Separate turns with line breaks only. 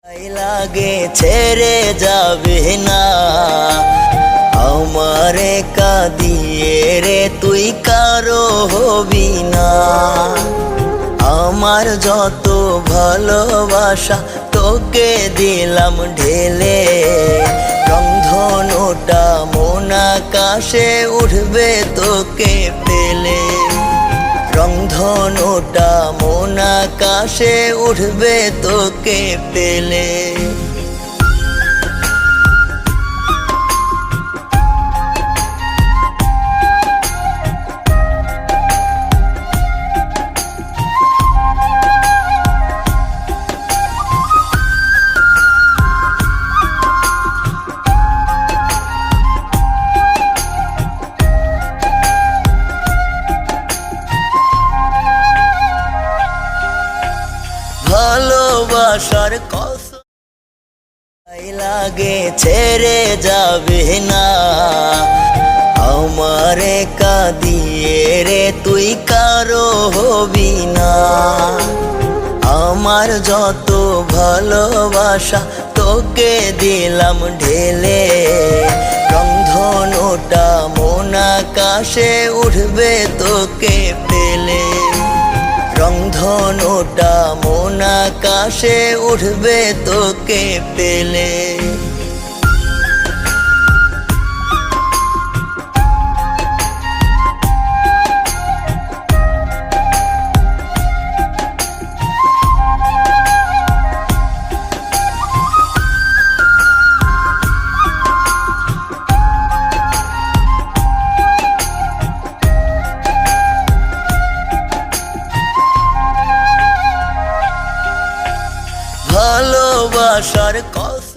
লাগে ছেড়ে যাবে না আমারে কাঁদিয়ে রে তুই কারো হবি না। আমার যত ভালোবাসা তোকে দিলাম ঢেলে, রংধনুটা মন আকাশে উঠবে তোকে পেলে, রংধনুটা মন আকাশে উঠবে তোকে পেলে। ভালোবাসার কসম লাগে ছেড়ে যাবে না আমারে কাঁদিয়ে রে তুই কারো হবি না। আমার যত ভালোবাসা তোকে দিলাম ঢেলে, রংধনুটা মন আকাশে উঠবে তোকে পেলে, রংধনুটা মন আকাশে উঠবে তোকে পেলে। ভালোবাসার কসম